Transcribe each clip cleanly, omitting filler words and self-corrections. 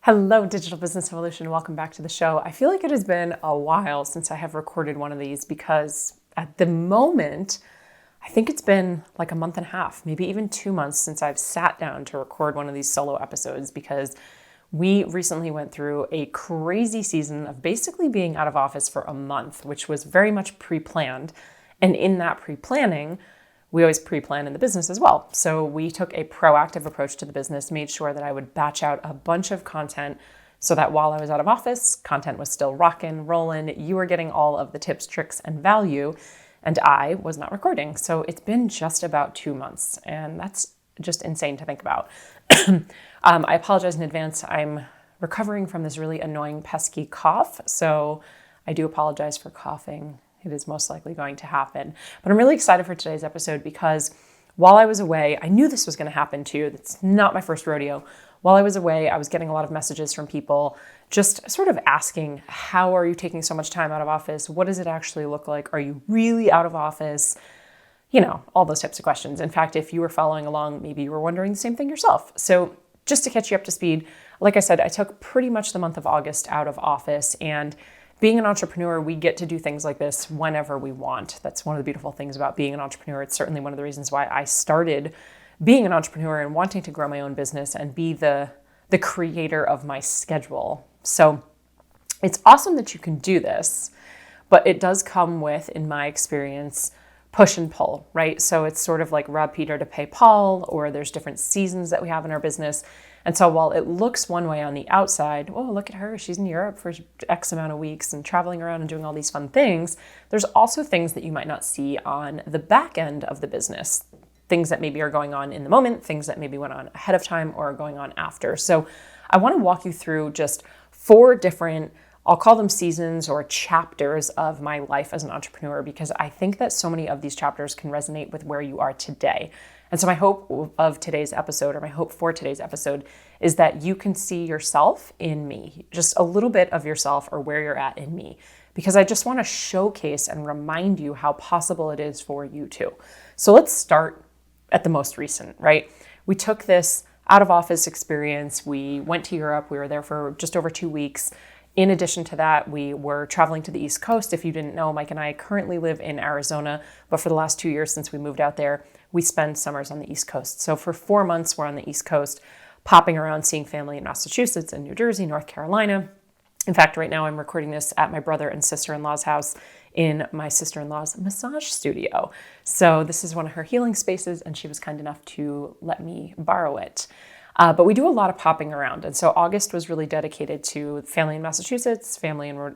Hello, Digital Business Evolution. Welcome back to the show. I feel like it has been a while since I have recorded one of these because at the moment, I think it's been like a month and a half, maybe even 2 months since I've sat down to record one of these solo episodes because we recently went through a crazy season of basically being out of office for a month, which was very much pre-planned. And in that pre-planning, we always pre-plan in the business as well. So we took a proactive approach to the business, made sure that I would batch out a bunch of content so that while I was out of office, content was still rocking, rolling. You were getting all of the tips, tricks, and value, and I was not recording. So it's been just about 2 months, and that's just insane to think about. I apologize in advance. I'm recovering from this really annoying, pesky cough, so I do apologize for coughing. It is most likely going to happen. But I'm really excited for today's episode because while I was away, I knew this was going to happen too. It's not my first rodeo. While I was away, I was getting a lot of messages from people just sort of asking, how are you taking so much time out of office? What does it actually look like? Are you really out of office? You know, all those types of questions. In fact, if you were following along, maybe you were wondering the same thing yourself. So just to catch you up to speed, like I said, I took pretty much the month of August out of office, and being an entrepreneur, we get to do things like this whenever we want. That's one of the beautiful things about being an entrepreneur. It's certainly one of the reasons why I started being an entrepreneur and wanting to grow my own business and be the creator of my schedule. So it's awesome that you can do this, but it does come with, in my experience, push and pull, right? So it's sort of like rob Peter to pay Paul, or there's different seasons that we have in our business. And so while it looks one way on the outside, oh, look at her, she's in Europe for X amount of weeks and traveling around and doing all these fun things, there's also things that you might not see on the back end of the business, things that maybe are going on in the moment, things that maybe went on ahead of time or are going on after. So I want to walk you through just 4 different, I'll call them seasons or chapters of my life as an entrepreneur, because I think that so many of these chapters can resonate with where you are today. And so my hope of today's episode, or my hope for today's episode, is that you can see yourself in me, just a little bit of yourself or where you're at in me, because I just want to showcase and remind you how possible it is for you too. So let's start at the most recent, right? We took this out of office experience. We went to Europe. We were there for just over 2 weeks. In addition to that, we were traveling to the East Coast. If you didn't know, Mike and I currently live in Arizona, but for the last 2 years since we moved out there, we spend summers on the East Coast. So for 4 months, we're on the East Coast, popping around, seeing family in Massachusetts and New Jersey, North Carolina. In fact, right now I'm recording this at my brother and sister-in-law's house in my sister-in-law's massage studio. So this is one of her healing spaces, and she was kind enough to let me borrow it. But we do a lot of popping around. And so August was really dedicated to family in Massachusetts, family in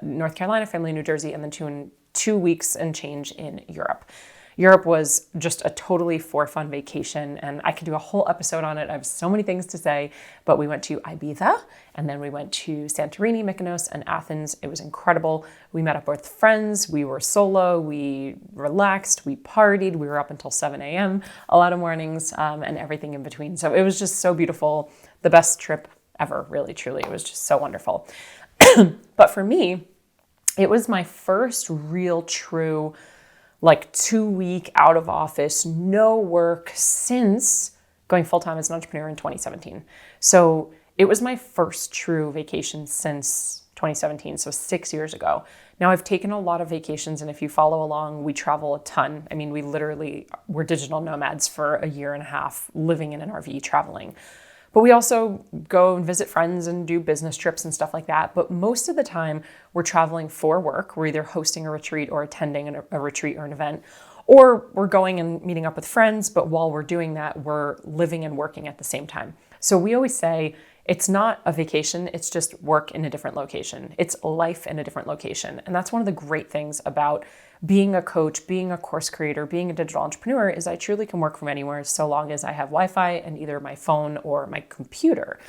North Carolina, family in New Jersey, and then 2 weeks and change in Europe. Europe was just a totally for fun vacation, and I could do a whole episode on it. I have so many things to say, but we went to Ibiza, and then we went to Santorini, Mykonos, and Athens. It was incredible. We met up with friends. We were solo. We relaxed. We partied. We were up until 7 a.m. a lot of mornings, and everything in between. So it was just so beautiful. The best trip ever, really, truly. It was just so wonderful. But for me, it was my first real true 2-week out of office, no work since going full-time as an entrepreneur in 2017. So it was my first true vacation since 2017, so 6 years ago. Now I've taken a lot of vacations, and if you follow along, we travel a ton. I mean, we're digital nomads for a year and a half, living in an RV, traveling. But we also go and visit friends and do business trips and stuff like that. But most of the time, we're traveling for work. We're either hosting a retreat or attending a retreat or an event, or we're going and meeting up with friends. But while we're doing that, we're living and working at the same time. So we always say it's not a vacation. It's just work in a different location. It's life in a different location. And that's one of the great things about being a coach, being a course creator, being a digital entrepreneur, is I truly can work from anywhere so long as I have Wi-Fi and either my phone or my computer.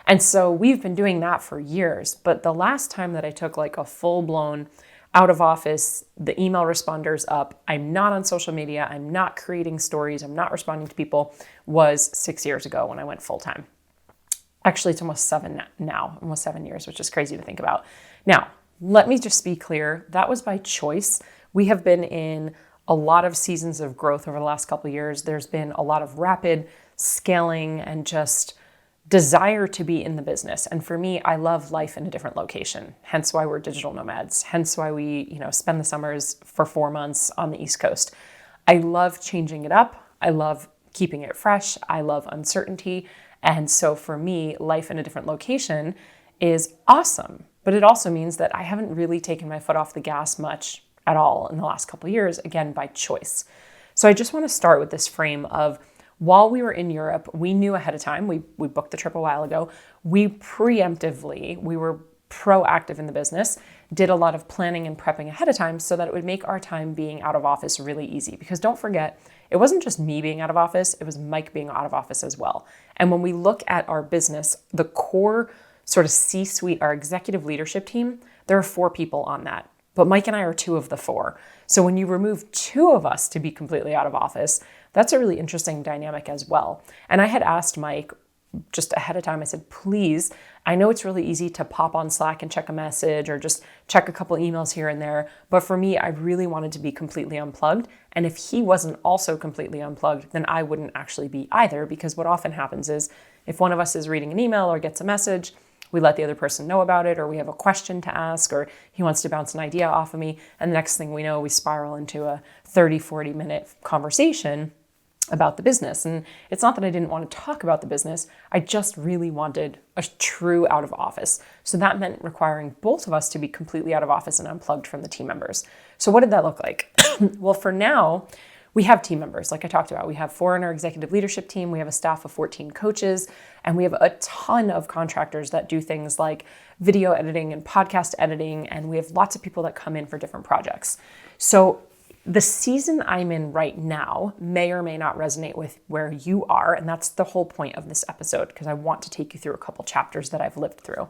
And so we've been doing that for years. But the last time that I took a full-blown out of office, the email responders up, I'm not on social media, I'm not creating stories, I'm not responding to people, was 6 years ago when I went full-time. Actually, it's almost 7 now, almost 7 years, which is crazy to think about. Now, let me just be clear. That was by choice. We have been in a lot of seasons of growth over the last couple of years. There's been a lot of rapid scaling and just desire to be in the business. And for me, I love life in a different location, hence why we're digital nomads, hence why we, spend the summers for 4 months on the East Coast. I love changing it up. I love keeping it fresh. I love uncertainty. And so for me, life in a different location is awesome. But it also means that I haven't really taken my foot off the gas much at all in the last couple of years, again, by choice. So I just want to start with this frame of, while we were in Europe, we knew ahead of time, we booked the trip a while ago, we were proactive in the business, did a lot of planning and prepping ahead of time so that it would make our time being out of office really easy. Because don't forget, it wasn't just me being out of office, it was Mike being out of office as well. And when we look at our business, the core sort of C-suite, our executive leadership team, there are 4 people on that. But Mike and I are 2 of the 4. So when you remove 2 of us to be completely out of office, that's a really interesting dynamic as well. And I had asked Mike just ahead of time, I said, please, I know it's really easy to pop on Slack and check a message or just check a couple emails here and there. But for me, I really wanted to be completely unplugged. And if he wasn't also completely unplugged, then I wouldn't actually be either. Because what often happens is if one of us is reading an email or gets a message, we let the other person know about it, or we have a question to ask, or he wants to bounce an idea off of me. And the next thing we know, we spiral into a 30, 40-minute conversation about the business. And it's not that I didn't want to talk about the business. I just really wanted a true out of office. So that meant requiring both of us to be completely out of office and unplugged from the team members. So what did that look like? Well, for now, we have team members, like I talked about. We have 4 in our executive leadership team. We have a staff of 14 coaches, and we have a ton of contractors that do things like video editing and podcast editing, and we have lots of people that come in for different projects. So the season I'm in right now may or may not resonate with where you are, and that's the whole point of this episode, because I want to take you through a couple chapters that I've lived through.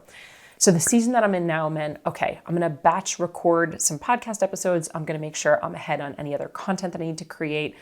So the season that I'm in now meant, okay, I'm going to batch record some podcast episodes. I'm going to make sure I'm ahead on any other content that I need to create.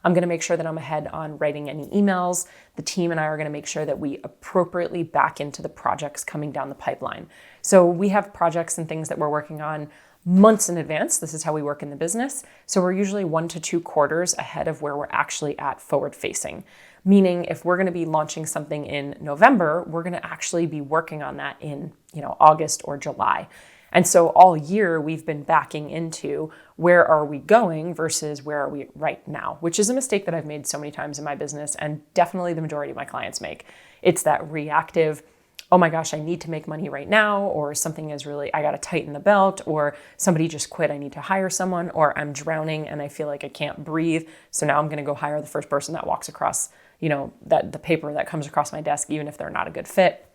I'm going to make sure that I'm ahead on writing any emails. The team and I are going to make sure that we appropriately back into the projects coming down the pipeline. So we have projects and things that we're working on months in advance. This is how we work in the business. So we're usually 1 to 2 quarters ahead of where we're actually at forward facing. Meaning if we're going to be launching something in November, we're going to actually be working on that in, August or July. And so all year we've been backing into where are we going versus where are we right now, which is a mistake that I've made so many times in my business, and definitely the majority of my clients make. It's that reactive, oh my gosh, I need to make money right now, or something is really, I got to tighten the belt, or somebody just quit, I need to hire someone, or I'm drowning and I feel like I can't breathe. So now I'm going to go hire the first person that walks across, that the paper that comes across my desk, even if they're not a good fit.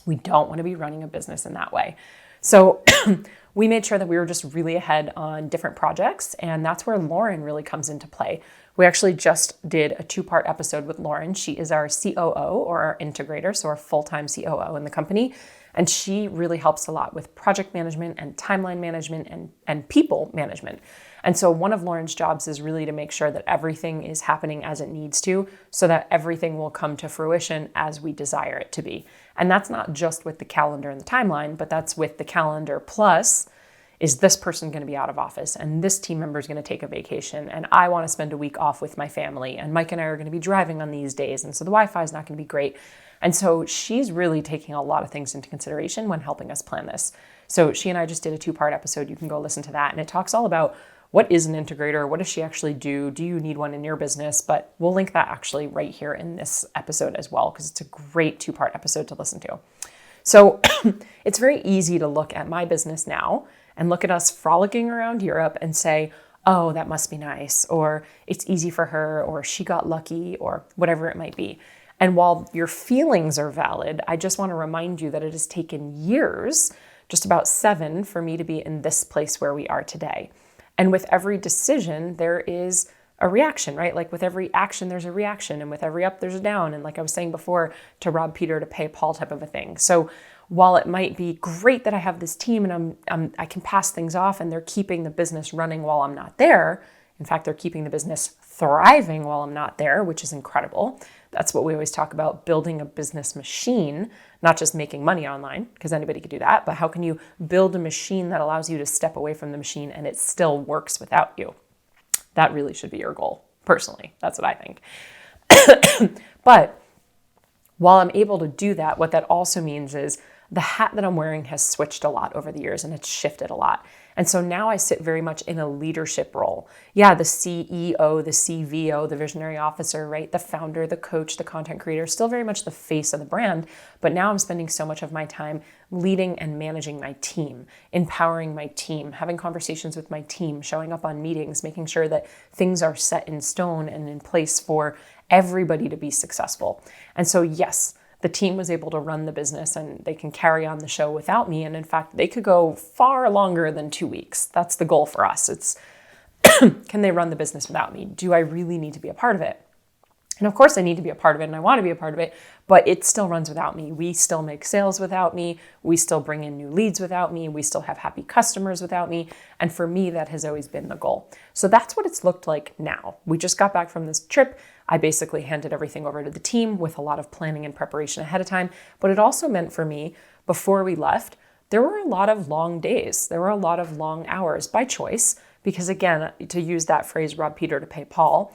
We don't want to be running a business in that way. So we made sure that we were just really ahead on different projects. And that's where Lauren really comes into play. We actually just did a 2-part episode with Lauren. She is our COO, or our integrator, so our full-time COO in the company. And she really helps a lot with project management and timeline management and people management. And so one of Lauren's jobs is really to make sure that everything is happening as it needs to, so that everything will come to fruition as we desire it to be. And that's not just with the calendar and the timeline, but that's with the calendar plus, is this person going to be out of office, and this team member is going to take a vacation, and I want to spend a week off with my family, and Mike and I are going to be driving on these days, and so the Wi-Fi is not going to be great. And so she's really taking a lot of things into consideration when helping us plan this. So she and I just did a 2-part episode. You can go listen to that, and it talks all about what is an integrator, what does she actually do, do you need one in your business? But we'll link that actually right here in this episode as well, because it's a great 2-part episode to listen to. So it's very easy to look at my business now and look at us frolicking around Europe and say, oh, that must be nice, or it's easy for her, or she got lucky, or whatever it might be. And while your feelings are valid, I just want to remind you that it has taken years, just about 7, for me to be in this place where we are today. And with every decision, there is a reaction, right? Like with every action, there's a reaction, and with every up, there's a down. And like I was saying before, to rob Peter to pay Paul type of a thing. So while it might be great that I have this team and I can pass things off and they're keeping the business running while I'm not there, in fact, they're keeping the business thriving while I'm not there, which is incredible. That's what we always talk about, building a business machine, not just making money online, because anybody could do that, but how can you build a machine that allows you to step away from the machine and it still works without you? That really should be your goal, personally. That's what I think. But While I'm able to do that, what that also means is the hat that I'm wearing has switched a lot over the years and it's shifted a lot. And so now I sit very much in a leadership role. Yeah, the CEO, the CVO, the visionary officer, right? The founder, the coach, the content creator, still very much the face of the brand. But now I'm spending so much of my time leading and managing my team, empowering my team, having conversations with my team, showing up on meetings, making sure that things are set in stone and in place for everybody to be successful. And so, yes, the team was able to run the business and they can carry on the show without me. And in fact, they could go far longer than 2 weeks. That's the goal for us. It's can they run the business without me? Do I really need to be a part of it? And of course I need to be a part of it and I want to be a part of it, but it still runs without me. We still make sales without me. We still bring in new leads without me. We still have happy customers without me. And for me, that has always been the goal. So that's what it's looked like now. We just got back from this trip. I basically handed everything over to the team with a lot of planning and preparation ahead of time. But it also meant for me, before we left, there were a lot of long days. There were a lot of long hours by choice. Because again, to use that phrase, rob Peter to pay Paul,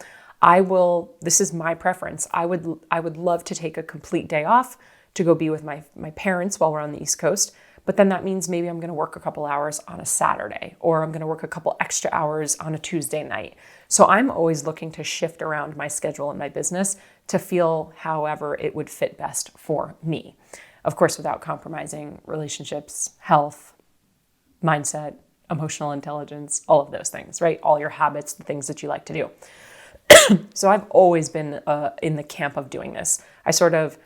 this is my preference. I would love to take a complete day off to go be with my parents while we're on the East Coast. But then that means maybe I'm going to work a couple hours on a Saturday, or I'm going to work a couple extra hours on a Tuesday night. So I'm always looking to shift around my schedule and my business to feel however it would fit best for me. Of course, without compromising relationships, health, mindset, emotional intelligence, all of those things, right? All your habits, the things that you like to do. So I've always been in the camp of doing this. I sort of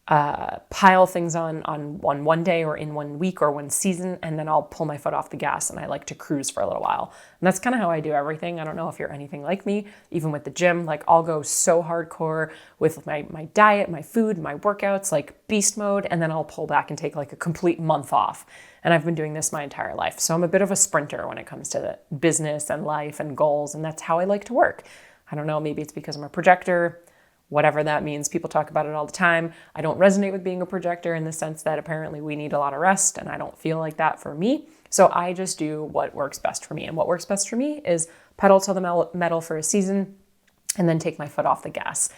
pile things on one day or in 1 week or one season, and then I'll pull my foot off the gas and I like to cruise for a little while. And that's kind of how I do everything. I don't know if you're anything like me, even with the gym. Like I'll go so hardcore with my diet, my food, my workouts, like beast mode, and then I'll pull back and take like a complete month off. And I've been doing this my entire life. So I'm a bit of a sprinter when it comes to the business and life and goals, and that's how I like to work. I don't know, maybe it's because I'm a projector, whatever that means. People talk about it all the time. I don't resonate with being a projector in the sense that apparently we need a lot of rest, and I don't feel like that for me. So I just do what works best for me. And what works best for me is pedal to the metal for a season and then take my foot off the gas.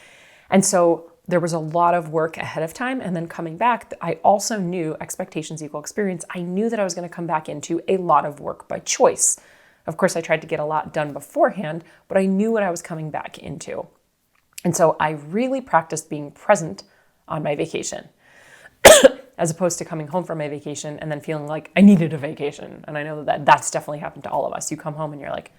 And so there was a lot of work ahead of time. And then coming back, I also knew expectations equal experience. I knew that I was going to come back into a lot of work by choice. Of course, I tried to get a lot done beforehand, but I knew what I was coming back into. And so I really practiced being present on my vacation as opposed to coming home from my vacation and then feeling like I needed a vacation. And I know that that's definitely happened to all of us. You come home and you're like,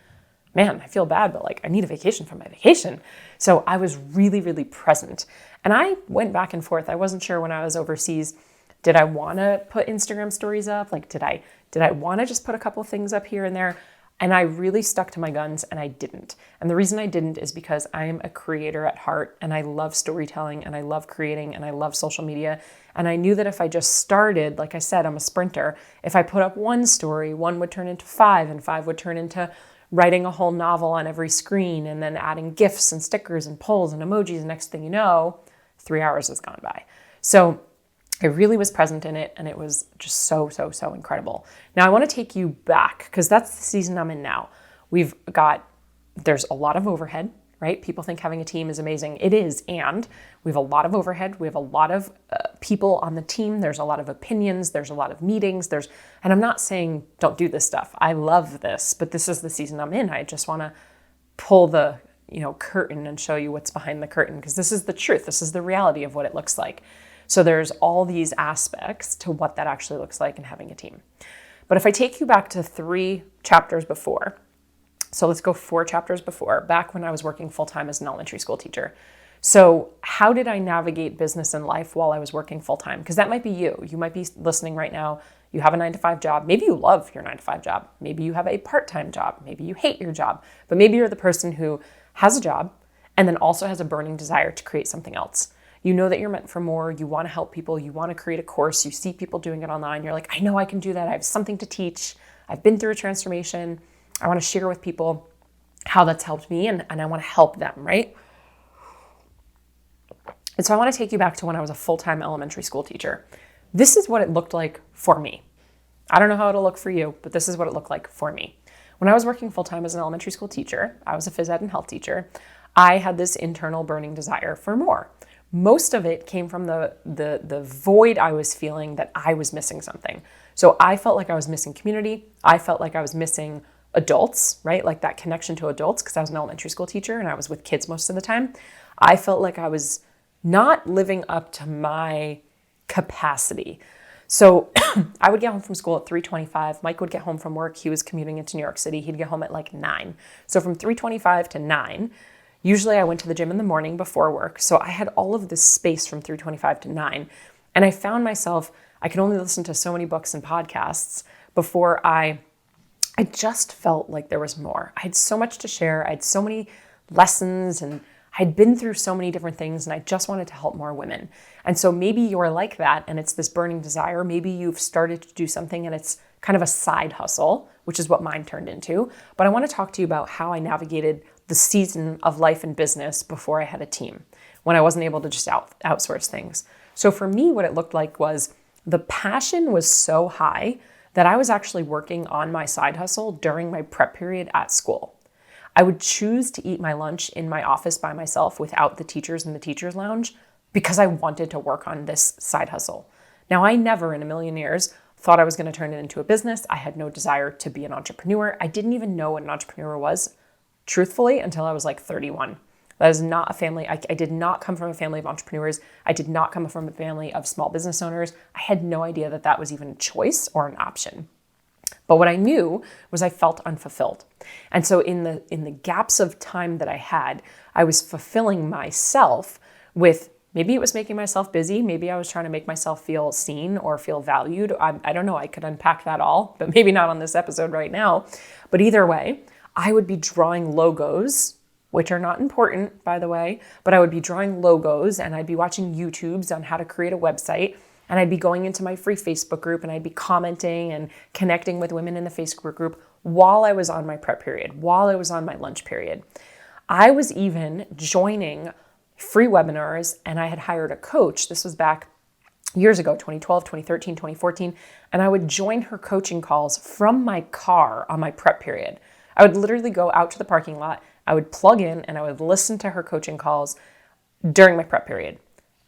man, I feel bad, but like I need a vacation from my vacation. So I was really, really present. And I went back and forth. I wasn't sure when I was overseas, did I want to put Instagram stories up? Like, did I want to just put a couple of things up here and there? And I really stuck to my guns and I didn't. And the reason I didn't is because I am a creator at heart and I love storytelling and I love creating and I love social media. And I knew that if I just started, like I said, I'm a sprinter. If I put up one story, one would turn into 5 and 5 would turn into writing a whole novel on every screen and then adding GIFs and stickers and polls and emojis. And next thing you know, 3 hours has gone by. So I really was present in it and it was just so, so, so incredible. Now I want to take you back because that's the season I'm in now. There's a lot of overhead, right? People think having a team is amazing. It is, and we have a lot of overhead. We have a lot of people on the team. There's a lot of opinions. There's a lot of meetings. And I'm not saying don't do this stuff. I love this, but this is the season I'm in. I just want to pull the curtain and show you what's behind the curtain because this is the truth. This is the reality of what it looks like. So there's all these aspects to what that actually looks like in having a team. But if I take you back to 3 chapters before, so let's go 4 chapters before, back when I was working full-time as an elementary school teacher. So how did I navigate business and life while I was working full-time? Because that might be you. You might be listening right now. You have a 9-to-5 job. Maybe you love your 9-to-5 job. Maybe you have a part-time job. Maybe you hate your job. But maybe you're the person who has a job and then also has a burning desire to create something else. You know that you're meant for more. You want to help people. You want to create a course. You see people doing it online. You're like, I know I can do that. I have something to teach. I've been through a transformation. I want to share with people how that's helped me and I want to help them, right? And so I want to take you back to when I was a full-time elementary school teacher. This is what it looked like for me. I don't know how it'll look for you, but this is what it looked like for me. When I was working full-time as an elementary school teacher, I was a phys ed and health teacher. I had this internal burning desire for more. Most of it came from the void I was feeling that I was missing something. So I felt like I was missing community. I felt like I was missing adults, right? Like that connection to adults, because I was an elementary school teacher and I was with kids most of the time. I felt like I was not living up to my capacity. So I would get home from school at 3:25. Mike would get home from work. He was commuting into New York City. He'd get home at like 9. So from 3:25 to 9, usually I went to the gym in the morning before work. So I had all of this space from 3:25 to 9. And I found myself, I could only listen to so many books and podcasts before I just felt like there was more. I had so much to share. I had so many lessons and I'd been through so many different things and I just wanted to help more women. And so maybe you're like that and it's this burning desire. Maybe you've started to do something and it's kind of a side hustle, which is what mine turned into. But I want to talk to you about how I navigated the season of life and business before I had a team, when I wasn't able to just outsource things. So for me, what it looked like was the passion was so high that I was actually working on my side hustle during my prep period at school. I would choose to eat my lunch in my office by myself without the teachers in the teacher's lounge because I wanted to work on this side hustle. Now, I never in a million years thought I was going to turn it into a business. I had no desire to be an entrepreneur. I didn't even know what an entrepreneur was, truthfully, until I was like 31. That is not a family. I did not come from a family of entrepreneurs. I did not come from a family of small business owners. I had no idea that that was even a choice or an option. But what I knew was I felt unfulfilled. And so in the gaps of time that I had, I was fulfilling myself with, maybe it was making myself busy. Maybe I was trying to make myself feel seen or feel valued. I don't know. I could unpack that all, but maybe not on this episode right now. But either way, I would be drawing logos, which are not important, by the way, but I would be drawing logos and I'd be watching YouTubes on how to create a website. And I'd be going into my free Facebook group and I'd be commenting and connecting with women in the Facebook group while I was on my prep period, while I was on my lunch period. I was even joining free webinars and I had hired a coach. This was back years ago, 2012, 2013, 2014. And I would join her coaching calls from my car on my prep period. I would literally go out to the parking lot, I would plug in and I would listen to her coaching calls during my prep period.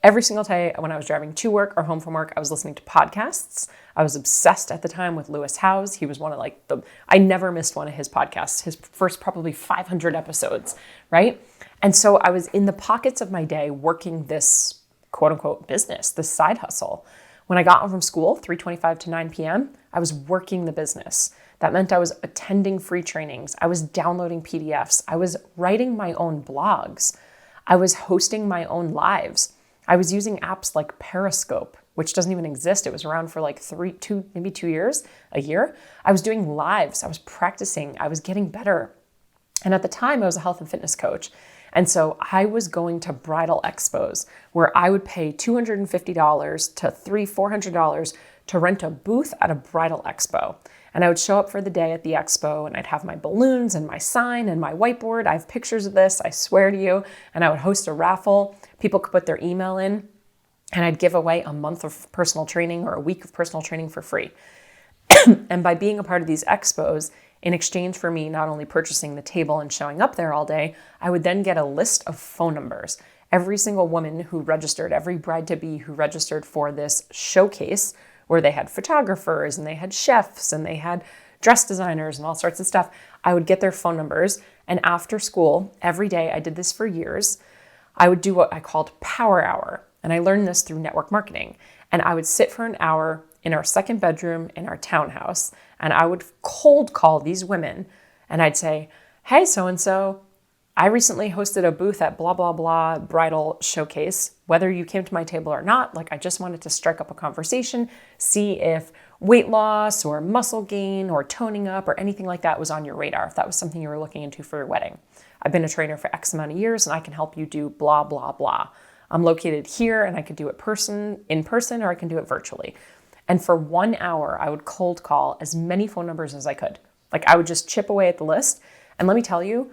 Every single day when I was driving to work or home from work, I was listening to podcasts. I was obsessed at the time with Lewis Howes. He was one of I never missed one of his podcasts, his first probably 500 episodes, right? And so I was in the pockets of my day working this quote unquote business, this side hustle. When I got home from school, 3:25 to 9 p.m., I was working the business. That meant I was attending free trainings. I was downloading PDFs. I was writing my own blogs. I was hosting my own lives. I was using apps like Periscope, which doesn't even exist. It was around for like 2 years, a year. I was doing lives. I was practicing. I was getting better. And at the time, I was a health and fitness coach. And so I was going to bridal expos where I would pay $250 to $400 to rent a booth at a bridal expo. And I would show up for the day at the expo and I'd have my balloons and my sign and my whiteboard. I have pictures of this, I swear to you. And I would host a raffle. People could put their email in and I'd give away a month of personal training or a week of personal training for free. And by being a part of these expos, in exchange for me not only purchasing the table and showing up there all day, I would then get a list of phone numbers. Every single woman who registered, every bride-to-be who registered for this showcase, where they had photographers and they had chefs and they had dress designers and all sorts of stuff, I would get their phone numbers. And after school, every day, I did this for years, I would do what I called power hour. And I learned this through network marketing. And I would sit for an hour in our second bedroom in our townhouse, and I would cold call these women. And I'd say, hey, so-and-so, I recently hosted a booth at blah, blah, blah bridal showcase. Whether you came to my table or not, I just wanted to strike up a conversation, see if weight loss or muscle gain or toning up or anything like that was on your radar, if that was something you were looking into for your wedding. I've been a trainer for X amount of years and I can help you do blah, blah, blah. I'm located here and I could do it in person or I can do it virtually. And for 1 hour, I would cold call as many phone numbers as I could. I would just chip away at the list. And let me tell you,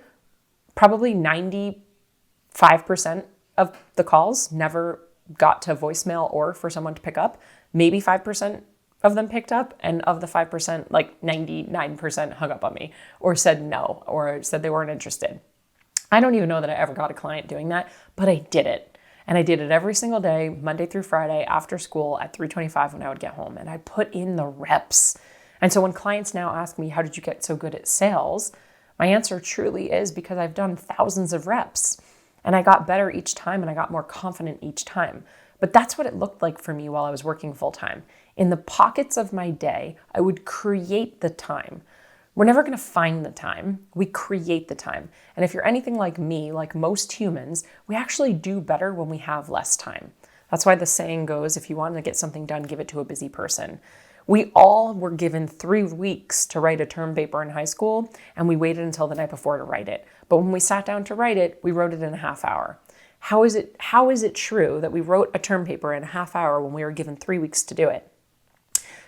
probably 95% of the calls never got to voicemail or for someone to pick up. Maybe 5% of them picked up, and of the 5%, 99% hung up on me or said no or said they weren't interested. I don't even know that I ever got a client doing that, but I did it. And I did it every single day, Monday through Friday, after school at 3:25 when I would get home. And I put in the reps. And so when clients now ask me, how did you get so good at sales? My answer truly is because I've done thousands of reps. And I got better each time and I got more confident each time. But that's what it looked like for me while I was working full time. In the pockets of my day, I would create the time. We're never going to find the time. We create the time. And if you're anything like me, like most humans, we actually do better when we have less time. That's why the saying goes, if you want to get something done, give it to a busy person. We all were given 3 weeks to write a term paper in high school, and we waited until the night before to write it. But when we sat down to write it, we wrote it in a half hour. How is it true that we wrote a term paper in a half hour when we were given 3 weeks to do it?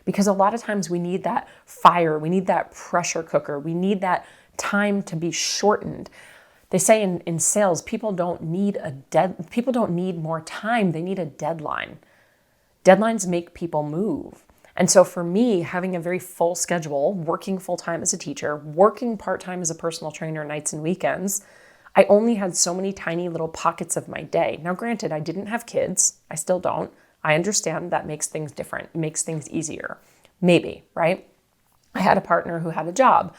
Because a lot of times we need that fire, we need that pressure cooker, we need that time to be shortened. They say in sales, people don't need more time, they need a deadline. Deadlines make people move. And so for me, having a very full schedule, working full-time as a teacher, working part-time as a personal trainer nights and weekends, I only had so many tiny little pockets of my day. Now, granted, I didn't have kids. I still don't. I understand that makes things different, makes things easier. Maybe, right? I had a partner who had a job.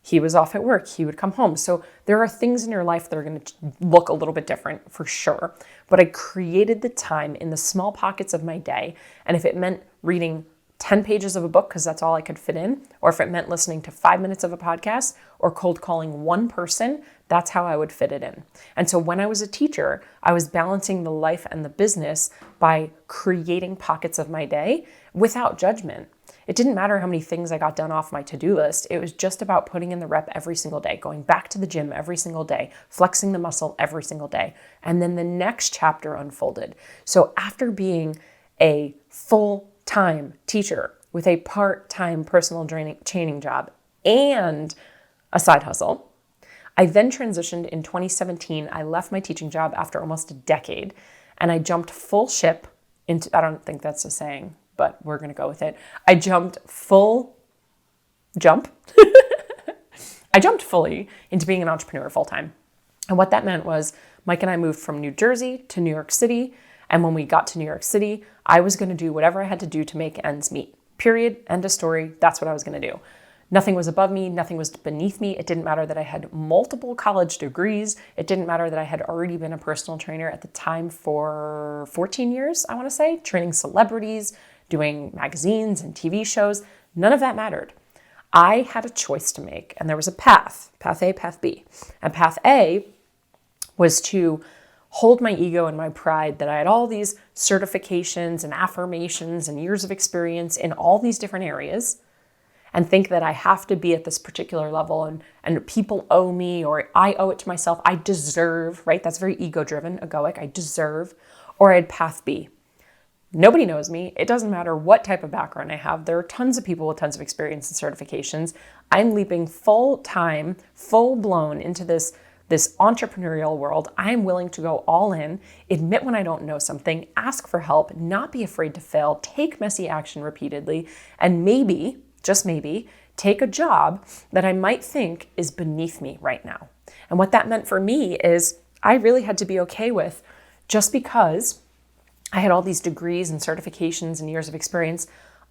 He was off at work. He would come home. So there are things in your life that are going to look a little bit different for sure. But I created the time in the small pockets of my day. And if it meant reading 10 pages of a book, because that's all I could fit in, or if it meant listening to 5 minutes of a podcast or cold calling one person, that's how I would fit it in. And so when I was a teacher, I was balancing the life and the business by creating pockets of my day without judgment. It didn't matter how many things I got done off my to-do list. It was just about putting in the rep every single day, going back to the gym every single day, flexing the muscle every single day. And then the next chapter unfolded. So after being a full-time teacher with a part-time personal training job and a side hustle, I then transitioned in 2017. I left my teaching job after almost a decade, and I jumped full ship into, I don't think that's a saying, but we're going to go with it. I jumped fully into being an entrepreneur full-time. And what that meant was Mike and I moved from New Jersey to New York City. And when we got to New York City, I was going to do whatever I had to do to make ends meet. Period. End of story. That's what I was going to do. Nothing was above me. Nothing was beneath me. It didn't matter that I had multiple college degrees. It didn't matter that I had already been a personal trainer at the time for 14 years, I want to say, training celebrities, doing magazines and TV shows. None of that mattered. I had a choice to make, and there was a path A, path B. And path A was to hold my ego and my pride that I had all these certifications and affirmations and years of experience in all these different areas, and think that I have to be at this particular level and people owe me, or I owe it to myself. I deserve, right? That's very ego-driven, egoic. I deserve. Or I had path B. Nobody knows me. It doesn't matter what type of background I have. There are tons of people with tons of experience and certifications. I'm leaping full-time, full-blown into this entrepreneurial world. I'm willing to go all in, admit when I don't know something, ask for help, not be afraid to fail, take messy action repeatedly, and maybe, just maybe, take a job that I might think is beneath me right now. And what that meant for me is I really had to be okay with, just because I had all these degrees and certifications and years of experience,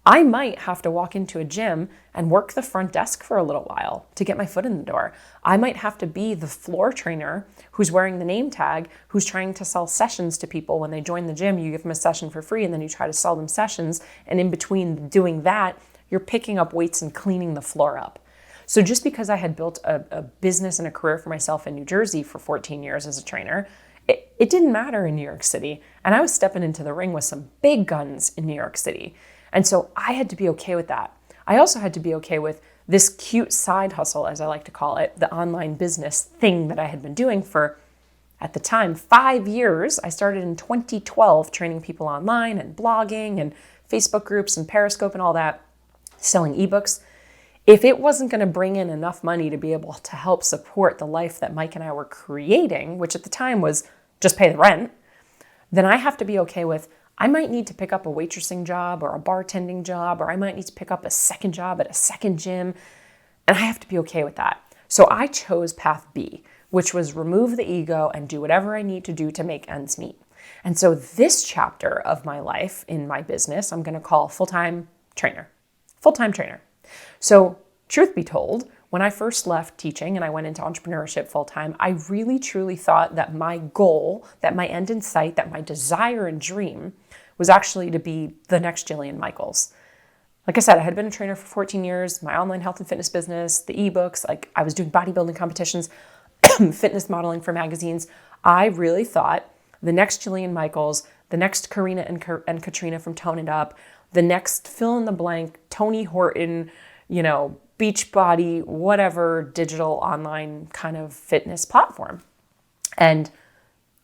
I might have to walk into a gym and work the front desk for a little while to get my foot in the door. I might have to be the floor trainer who's wearing the name tag, who's trying to sell sessions to people. When they join the gym, you give them a session for free, and then you try to sell them sessions. And in between doing that, you're picking up weights and cleaning the floor up. So just because I had built a business and a career for myself in New Jersey for 14 years as a trainer, it didn't matter in New York City. And I was stepping into the ring with some big guns in New York City. And so I had to be okay with that. I also had to be okay with this cute side hustle, as I like to call it, the online business thing that I had been doing for, at the time, 5 years. I started in 2012 training people online and blogging and Facebook groups and Periscope and all that, selling ebooks. If it wasn't going to bring in enough money to be able to help support the life that Mike and I were creating, which at the time was just pay the rent, then I have to be okay with, I might need to pick up a waitressing job or a bartending job, or I might need to pick up a second job at a second gym, and I have to be okay with that. So I chose path B, which was remove the ego and do whatever I need to do to make ends meet. And so this chapter of my life in my business, I'm going to call full-time trainer. Full-time trainer. So truth be told, when I first left teaching and I went into entrepreneurship full-time, I really truly thought that my goal, that my end in sight, that my desire and dream was actually to be the next Jillian Michaels. Like I said, I had been a trainer for 14 years, my online health and fitness business, the ebooks, like I was doing bodybuilding competitions, fitness modeling for magazines. I really thought the next Jillian Michaels, the next Karina and Katrina from Tone It Up, the next fill in the blank, Tony Horton, Beachbody, whatever digital online kind of fitness platform and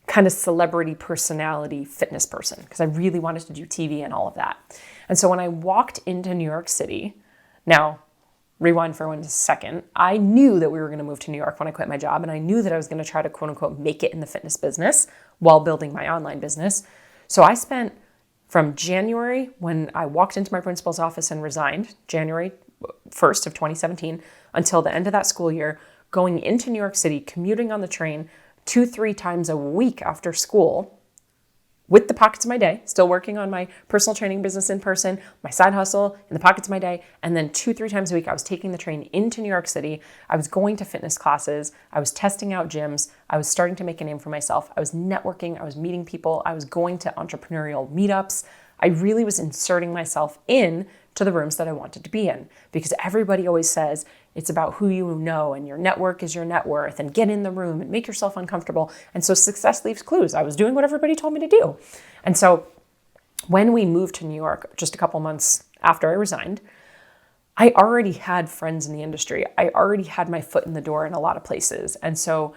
kind of celebrity personality fitness person, because I really wanted to do TV and all of that. And so when I walked into New York City, now rewind for 1 second, I knew that we were going to move to New York when I quit my job, and I knew that I was going to try to quote unquote make it in the fitness business while building my online business. So I spent from January, when I walked into my principal's office and resigned, January 1st of 2017, until the end of that school year, going into New York City, commuting on the train 2-3 times a week after school, with the pockets of my day, still working on my personal training business in person, my side hustle in the pockets of my day, and then 2-3 times a week, I was taking the train into New York City. I was going to fitness classes. I was testing out gyms. I was starting to make a name for myself. I was networking. I was meeting people. I was going to entrepreneurial meetups. I really was inserting myself in to the rooms that I wanted to be in, because everybody always says it's about who you know and your network is your net worth, and get in the room and make yourself uncomfortable. And so success leaves clues. I was doing what everybody told me to do. And so when we moved to New York, just a couple months after I resigned, I already had friends in the industry. I already had my foot in the door in a lot of places. And so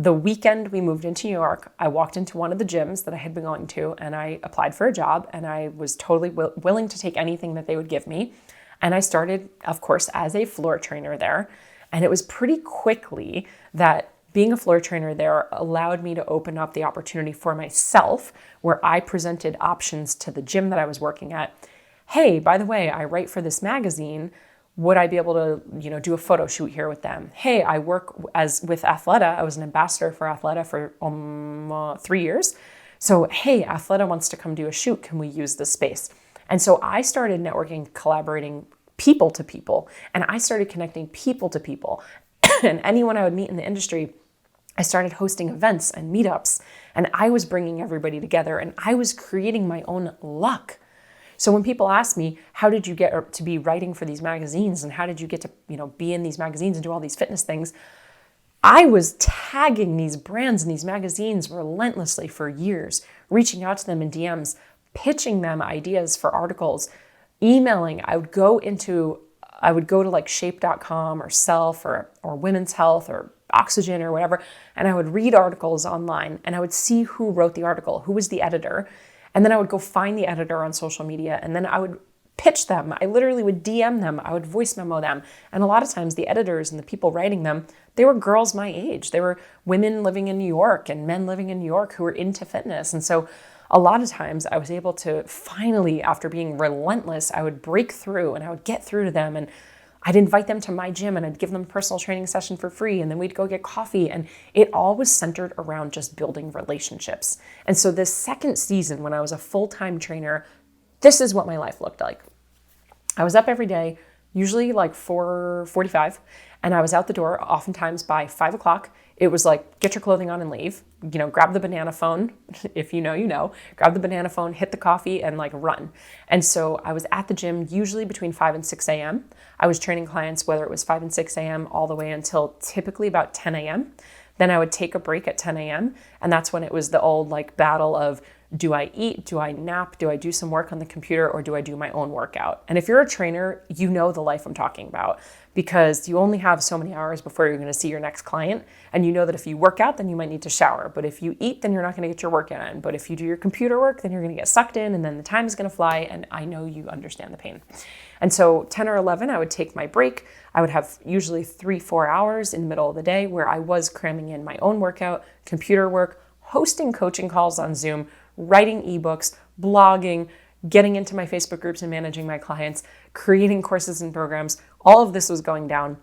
the weekend we moved into New York, I walked into one of the gyms that I had been going to, and I applied for a job, and I was totally willing to take anything that they would give me. And I started, of course, as a floor trainer there. And it was pretty quickly that being a floor trainer there allowed me to open up the opportunity for myself, where I presented options to the gym that I was working at. Hey, by the way, I write for this magazine. Would I be able to, do a photo shoot here with them? Hey, I work with Athleta. I was an ambassador for Athleta for 3 years. So, hey, Athleta wants to come do a shoot. Can we use this space? And so I started networking, collaborating people to people, and I started connecting people to people. And anyone I would meet in the industry, I started hosting events and meetups, and I was bringing everybody together, and I was creating my own luck. So when people ask me, how did you get to be writing for these magazines, and how did you get to, be in these magazines and do all these fitness things? I was tagging these brands and these magazines relentlessly for years, reaching out to them in DMs, pitching them ideas for articles, emailing. I would go to like shape.com or Self or Women's Health or Oxygen or whatever, and I would read articles online, and I would see who wrote the article, who was the editor. And then I would go find the editor on social media, and then I would pitch them. I literally would DM them. I would voice memo them. And a lot of times the editors and the people writing them, they were girls my age. They were women living in New York and men living in New York who were into fitness. And so a lot of times I was able to finally, after being relentless, I would break through and I would get through to them, and I'd invite them to my gym and I'd give them a personal training session for free, and then we'd go get coffee, and it all was centered around just building relationships. And so this second season, when I was a full-time trainer, this is what my life looked like. I was up every day, usually like 4:45, and I was out the door oftentimes by 5 o'clock. It was like, get your clothing on and leave, grab the banana phone. If you know, grab the banana phone, hit the coffee, and like run. And so I was at the gym usually between 5 and 6 a.m. I was training clients, whether it was 5 and 6 a.m. all the way until typically about 10 a.m. Then I would take a break at 10 a.m. And that's when it was the old like battle of, do I eat? Do I nap? Do I do some work on the computer, or do I do my own workout? And if you're a trainer, you know the life I'm talking about, because you only have so many hours before you're going to see your next client. And you know that if you work out, then you might need to shower. But if you eat, then you're not going to get your workout in. But if you do your computer work, then you're going to get sucked in, and then the time is going to fly. And I know you understand the pain. And so 10 or 11, I would take my break. I would have usually 3-4 hours in the middle of the day where I was cramming in my own workout, computer work, hosting coaching calls on Zoom, writing ebooks, blogging, getting into my Facebook groups and managing my clients, creating courses and programs. All of this was going down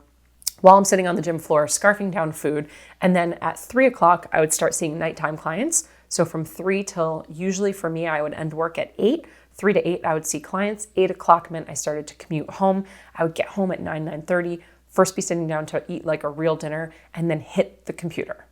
while I'm sitting on the gym floor, scarfing down food. And then at 3 o'clock, I would start seeing nighttime clients. So from 3 till, usually for me, I would end work at 8. 3 to 8, I would see clients. 8 o'clock meant I started to commute home. I would get home at 9:30, first be sitting down to eat like a real dinner, and then hit the computer.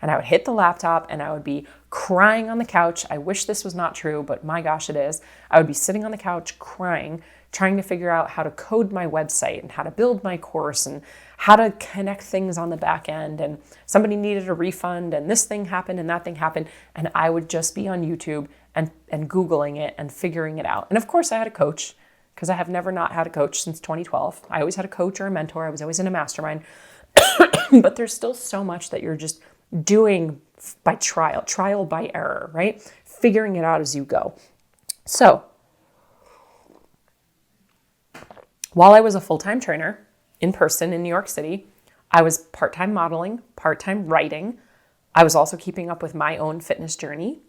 And I would hit the laptop and I would be crying on the couch. I wish this was not true, but my gosh, it is. I would be sitting on the couch crying, trying to figure out how to code my website and how to build my course and how to connect things on the back end. And somebody needed a refund and this thing happened and that thing happened. And I would just be on YouTube and Googling it and figuring it out. And of course I had a coach, because I have never not had a coach since 2012. I always had a coach or a mentor. I was always in a mastermind. But there's still so much that you're just doing by trial by error, right? Figuring it out as you go. So while I was a full-time trainer in person in New York City, I was part-time modeling, part-time writing. I was also keeping up with my own fitness journey.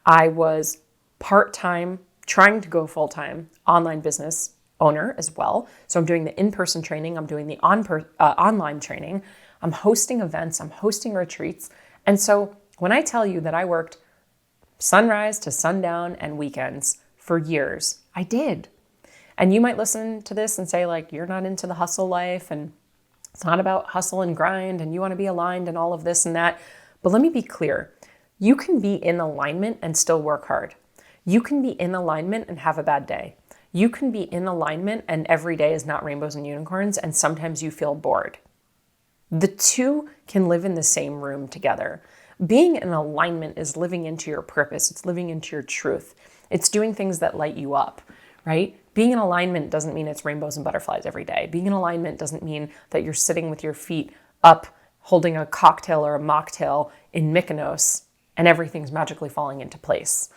I was part-time trying to go full-time online business owner as well. So I'm doing the in-person training. I'm doing the online training. I'm hosting events. I'm hosting retreats. And so when I tell you that I worked sunrise to sundown and weekends for years, I did. And you might listen to this and say, like, you're not into the hustle life and it's not about hustle and grind and you want to be aligned and all of this and that. But let me be clear. You can be in alignment and still work hard. You can be in alignment and have a bad day. You can be in alignment and every day is not rainbows and unicorns and sometimes you feel bored. The two can live in the same room together. Being in alignment is living into your purpose. It's living into your truth. It's doing things that light you up, right? Being in alignment doesn't mean it's rainbows and butterflies every day. Being in alignment doesn't mean that you're sitting with your feet up, holding a cocktail or a mocktail in Mykonos and everything's magically falling into place.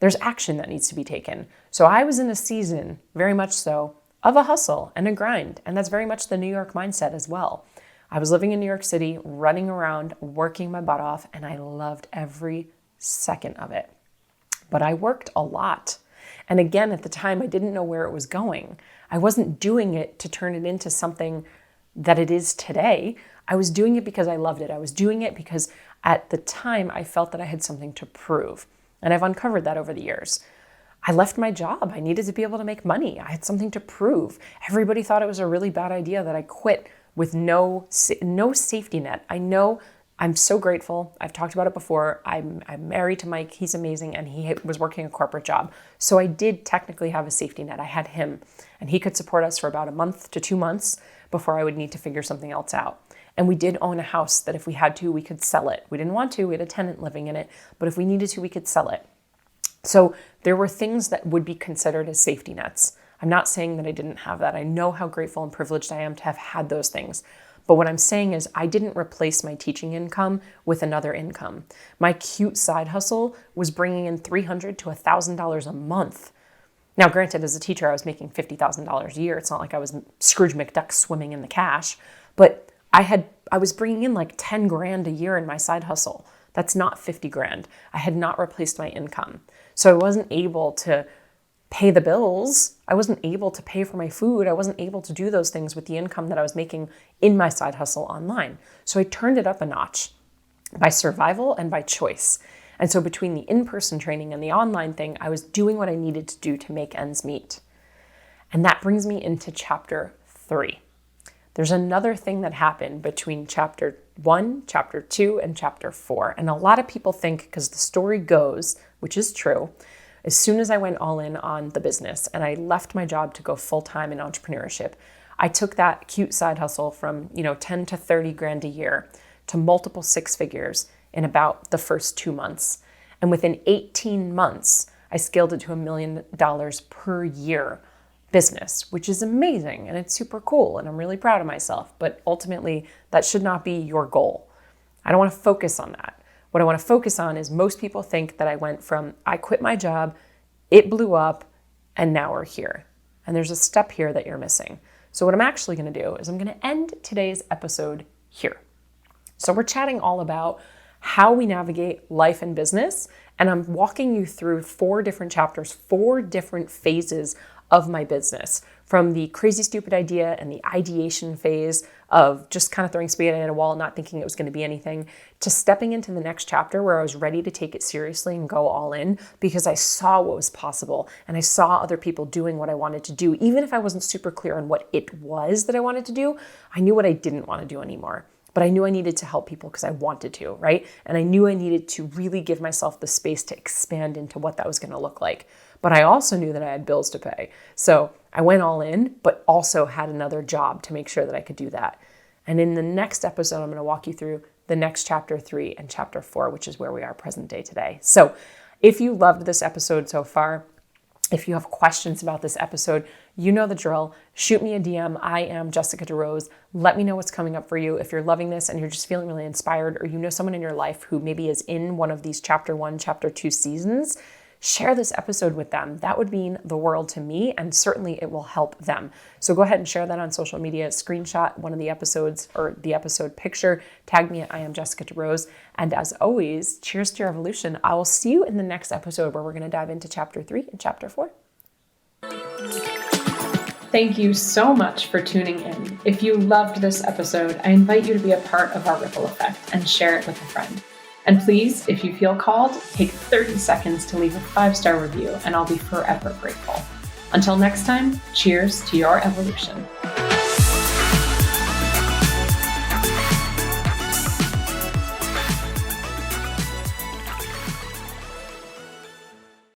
There's action that needs to be taken. So I was in a season, very much so, of a hustle and a grind. And that's very much the New York mindset as well. I was living in New York City, running around, working my butt off, and I loved every second of it. But I worked a lot. And again, at the time, I didn't know where it was going. I wasn't doing it to turn it into something that it is today. I was doing it because I loved it. I was doing it because at the time, I felt that I had something to prove. And I've uncovered that over the years. I left my job. I needed to be able to make money. I had something to prove. Everybody thought it was a really bad idea that I quit with no safety net. I know I'm so grateful. I've talked about it before. I'm married to Mike. He's amazing. And he was working a corporate job. So I did technically have a safety net. I had him and he could support us for about a month to 2 months before I would need to figure something else out. And we did own a house that if we had to, we could sell it. We didn't want to. We had a tenant living in it. But if we needed to, we could sell it. So there were things that would be considered as safety nets. I'm not saying that I didn't have that. I know how grateful and privileged I am to have had those things. But what I'm saying is I didn't replace my teaching income with another income. My cute side hustle was bringing in $300 to $1,000 a month. Now, granted, as a teacher, I was making $50,000 a year. It's not like I was Scrooge McDuck swimming in the cash, but I was bringing in like 10 grand a year in my side hustle. That's not 50 grand. I had not replaced my income. So I wasn't able to pay the bills. I wasn't able to pay for my food. I wasn't able to do those things with the income that I was making in my side hustle online. So I turned it up a notch by survival and by choice. And so between the in-person training and the online thing, I was doing what I needed to do to make ends meet. And that brings me into chapter 3. There's another thing that happened between chapter 1, chapter 2, and chapter 4. And a lot of people think, because the story goes, which is true, as soon as I went all in on the business and I left my job to go full-time in entrepreneurship, I took that cute side hustle from, 10 to 30 grand a year to multiple 6 figures in about the first 2 months. And within 18 months, I scaled it to $1 million per year business, which is amazing. And it's super cool. And I'm really proud of myself. But ultimately, that should not be your goal. I don't want to focus on that. What I want to focus on is most people think that I went from, I quit my job, it blew up, and now we're here. And there's a step here that you're missing. So what I'm actually going to do is I'm going to end today's episode here. So we're chatting all about how we navigate life and business. And I'm walking you through 4 different chapters, 4 different phases of my business, from the crazy stupid idea and the ideation phase of just kind of throwing spaghetti at a wall, not thinking it was going to be anything, to stepping into the next chapter where I was ready to take it seriously and go all in because I saw what was possible and I saw other people doing what I wanted to do. Even if I wasn't super clear on what it was that I wanted to do, I knew what I didn't want to do anymore. But I knew I needed to help people because I wanted to, right? And I knew I needed to really give myself the space to expand into what that was going to look like. But I also knew that I had bills to pay. So I went all in, but also had another job to make sure that I could do that. And in the next episode, I'm going to walk you through the next chapter 3 and chapter 4, which is where we are present day today. So if you loved this episode so far, if you have questions about this episode, you know the drill. Shoot me a DM. I am Jessica DeRose. Let me know what's coming up for you. If you're loving this and you're just feeling really inspired, or you know someone in your life who maybe is in one of these chapter 1, chapter 2 seasons, share this episode with them. That would mean the world to me, and certainly it will help them. So go ahead and share that on social media, screenshot one of the episodes or the episode picture, tag me at I am Jessica DeRose. And as always, cheers to your evolution. I will see you in the next episode where we're going to dive into chapter 3 and chapter 4. Thank you so much for tuning in. If you loved this episode, I invite you to be a part of our ripple effect and share it with a friend. And please, if you feel called, take 30 seconds to leave a 5-star review, and I'll be forever grateful. Until next time, cheers to your evolution.